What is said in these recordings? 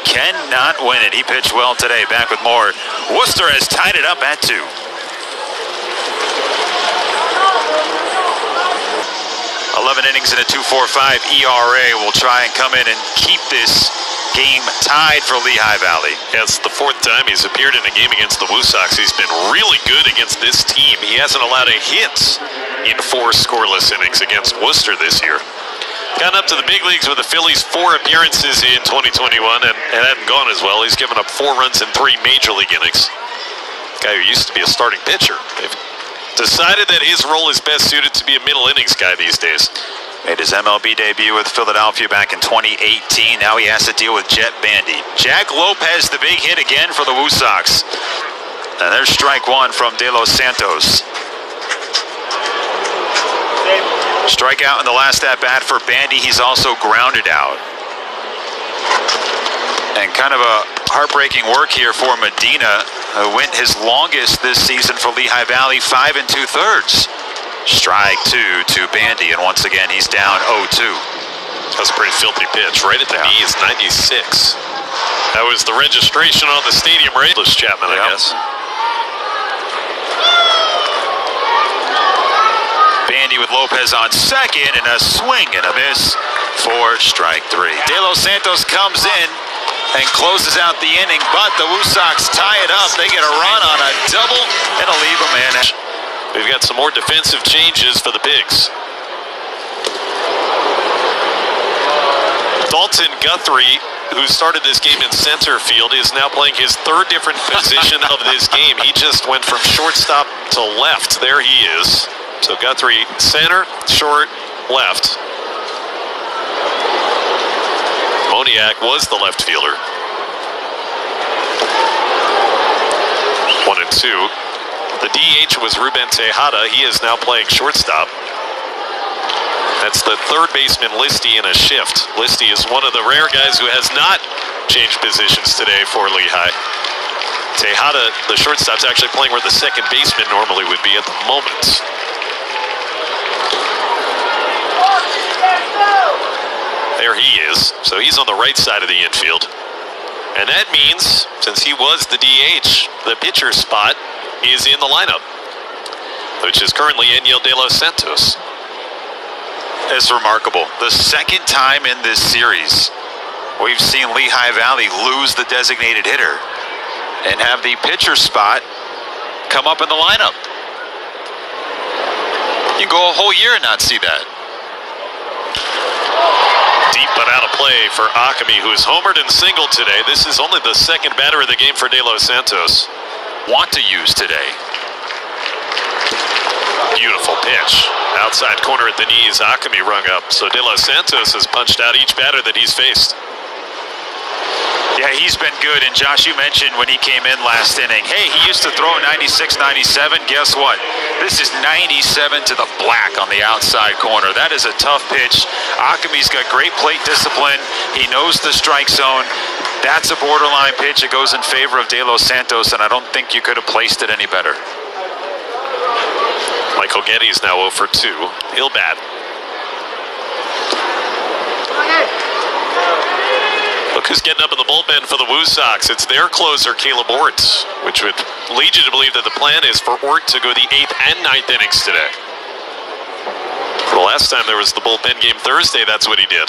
cannot win it. He pitched well today. Back with more. Worcester has tied it up at 2. 11 innings and a 2.45 ERA will try and come in and keep this game tied for Lehigh Valley. Yeah, it's the 4th time he's appeared in a game against the Woo Sox. He's been really good against this team. He hasn't allowed a hit in 4 scoreless innings against Worcester this year. Gotten up to the big leagues with the Phillies 4 appearances in 2021 and hadn't gone as well. He's given up 4 runs in 3 major league innings. Guy who used to be a starting pitcher. They've decided that his role is best suited to be a middle innings guy these days. Made his MLB debut with Philadelphia back in 2018. Now he has to deal with Jet Bandy. Jack Lopez, the big hit again for the Woo Sox. And there's strike 1 from De Los Santos. Strikeout in the last at-bat for Bandy. He's also grounded out. And kind of a heartbreaking work here for Medina, who went his longest this season for Lehigh Valley, 5 2/3. Strike 2 to Bandy, and once again he's down 0-2. That's a pretty filthy pitch. Right at the knees, 96. That was the registration on the stadium rate. Chapman, I guess. Bandy with Lopez on second, and a swing and a miss for strike 3. De Los Santos comes in and closes out the inning, but the Woo Sox tie it up. They get a run on a double and a leave a man. We've got some more defensive changes for the Pigs. Dalton Guthrie, who started this game in center field, is now playing his 3rd different position of this game. He just went from shortstop to left. There he is. So Guthrie, center, short, left. Moniak was the left fielder. 1 and 2. The DH was Ruben Tejada. He is now playing shortstop. That's the 3rd baseman, Listy, in a shift. Listy is one of the rare guys who has not changed positions today for Lehigh. Tejada, the shortstop's actually playing where the 2nd baseman normally would be at the moment. There he is. So he's on the right side of the infield. And that means, since he was the DH, the pitcher spot is in the lineup, which is currently Enyer De Los Santos. It's remarkable. The 2nd time in this series we've seen Lehigh Valley lose the designated hitter and have the pitcher spot come up in the lineup. You can go a whole year and not see that. Deep but out of play for Akami, who is homered and singled today. This is only the 2nd batter of the game for De Los Santos. Want to use today. Beautiful pitch. Outside corner at the knees, Akami rung up. So De Los Santos has punched out each batter that he's faced. Yeah, he's been good. And Josh, you mentioned when he came in last inning, hey, he used to throw 96, 97. Guess what? This is 97 to the black on the outside corner. That is a tough pitch. Akami's got great plate discipline. He knows the strike zone. That's a borderline pitch. It goes in favor of De Los Santos, and I don't think you could have placed it any better. Michael Getty's now 0 for 2. He'll bat. Look who's getting up in the bullpen for the Woo Sox. It's their closer, Caleb Ort, which would lead you to believe that the plan is for Ort to go the 8th and 9th innings today. The last time there was the bullpen game Thursday, that's what he did.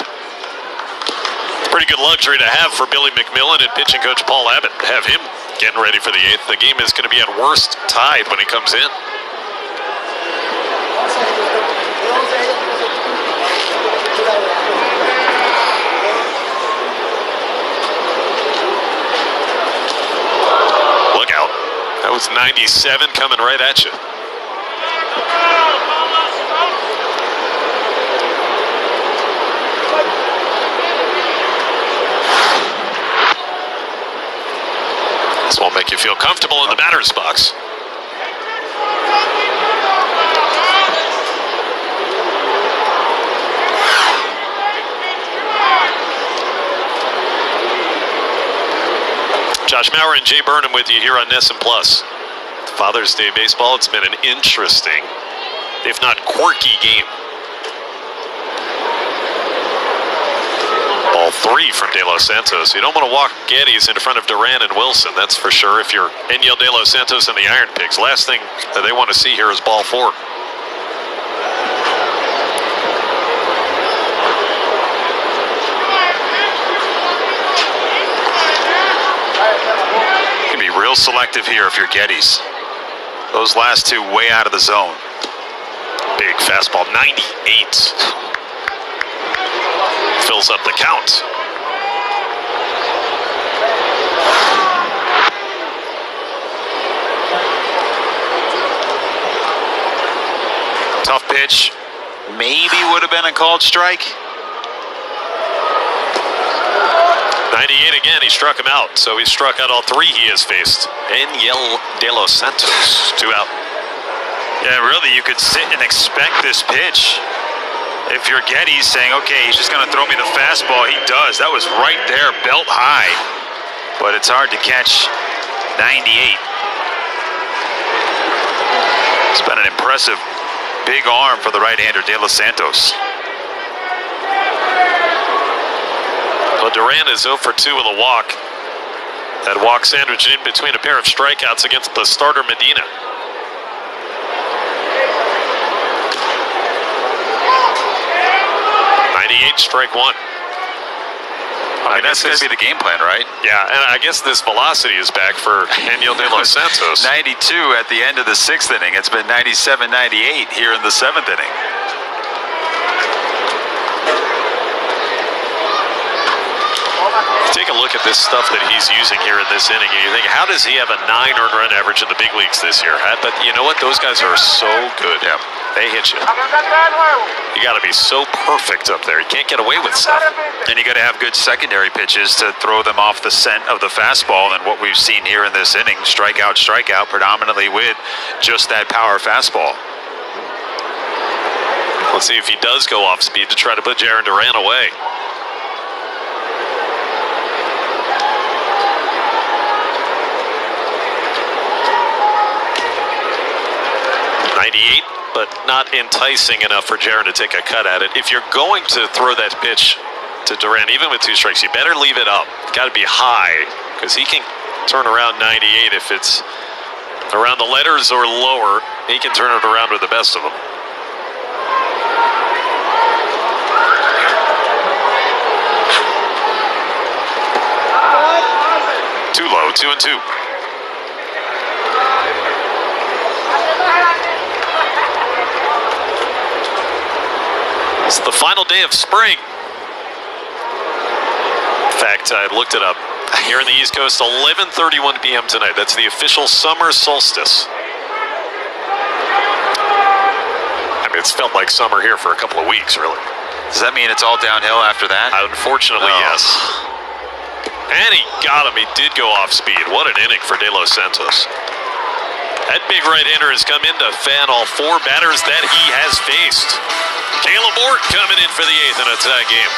Pretty good luxury to have for Billy McMillan and pitching coach Paul Abbott. Have him getting ready for the 8th. The game is going to be at worst tied when he comes in. Look out. That was 97 coming right at you. This won't make you feel comfortable in the batter's box. Josh Maurer and Jay Burnham with you here on NESN Plus. Father's Day baseball, it's been an interesting, if not quirky game. Ball 3. 3 from De Los Santos. You don't want to walk Geddes in front of Duran and Wilson, that's for sure. If you're Enyer, De Los Santos, and the Iron Pigs, last thing that they want to see here is ball 4. You can be real selective here if you're Geddes. Those last 2 way out of the zone. Big fastball, 98. Fills up the count. Tough pitch. Maybe would have been a called strike. 98 again, he struck him out. So he struck out all 3 he has faced. Enyer De Los Santos, 2 out. Yeah, really, you could sit and expect this pitch. If you're Geddes saying, okay, he's just going to throw me the fastball, he does. That was right there, belt high. But it's hard to catch 98. It's been an impressive big arm for the right-hander, De Los Santos. Well, Duran is 0 for 2 with a walk. That walk sandwiched in between a pair of strikeouts against the starter Medina. Strike 1. I mean, that's going to be the game plan, right? Yeah, and I guess this velocity is back for Enyer De Los Santos. 92 at the end of the 6th inning. It's been 97, 98 here in the 7th inning. Take a look at this stuff that he's using here in this inning, and you think, how does he have a 9 earned run average in the big leagues this year? But you know what? Those guys are so good. Yeah. They hit you. You got to be so perfect up there. You can't get away with stuff. And you got to have good secondary pitches to throw them off the scent of the fastball. And what we've seen here in this inning, strikeout, predominantly with just that power fastball. Let's see if he does go off speed to try to put Jarren Duran away. But not enticing enough for Jarren to take a cut at it. If you're going to throw that pitch to Duran, even with 2 strikes, you better leave it up. Got to be high, because he can turn around 98 if it's around the letters or lower. He can turn it around with the best of them. Too low, 2-2. It's the final day of spring. In fact, I looked it up. Here in the East Coast, 11:31 p.m. tonight. That's the official summer solstice. I mean, it's felt like summer here for a couple of weeks, really. Does that mean it's all downhill after that? Unfortunately, yes. And he got him. He did go off speed. What an inning for De Los Santos. That big right-hander has come in to fan all 4 batters that he has faced. Caleb Ort coming in for the 8th in a tie game.